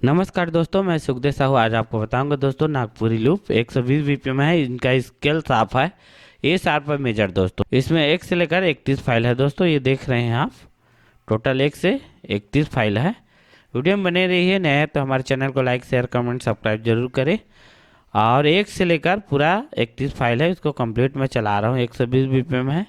नमस्कार दोस्तों, मैं सुखदेव साहू आज आपको बताऊंगा दोस्तों नागपुरी लूप 120 बीपीएम है। इनका स्केल साफ है, ये शार्प है मेजर दोस्तों। इसमें 1 से लेकर 31 फाइल है दोस्तों, ये देख रहे हैं आप। टोटल 1 से 31 फाइल है। वीडियो में बने रहिए, नया है तो हमारे चैनल को लाइक शेयर कमेंट सब्सक्राइब जरूर करें। और 1 से लेकर पूरा 31 फाइल है, इसको कंप्लीट मैं चला रहा हूँ। 120 बीपीएम है।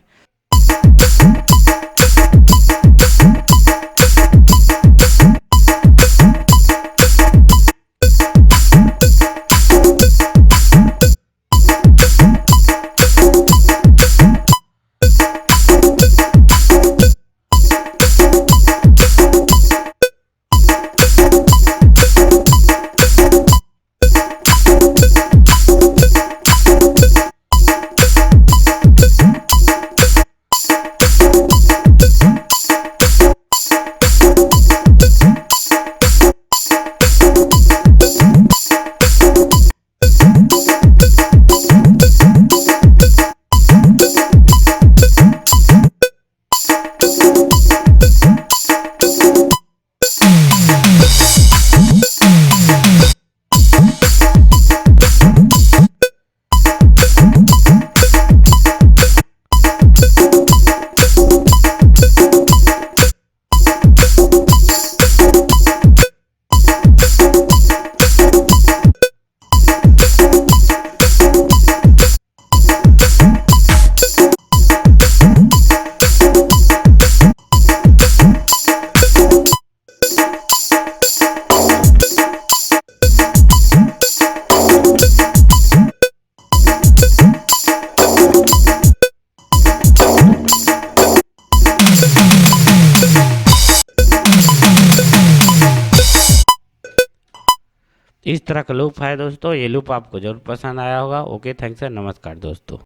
इस तरह का लूप है दोस्तों। ये लूप आपको जरूर पसंद आया होगा। ओके, थैंक्स है, नमस्कार दोस्तों।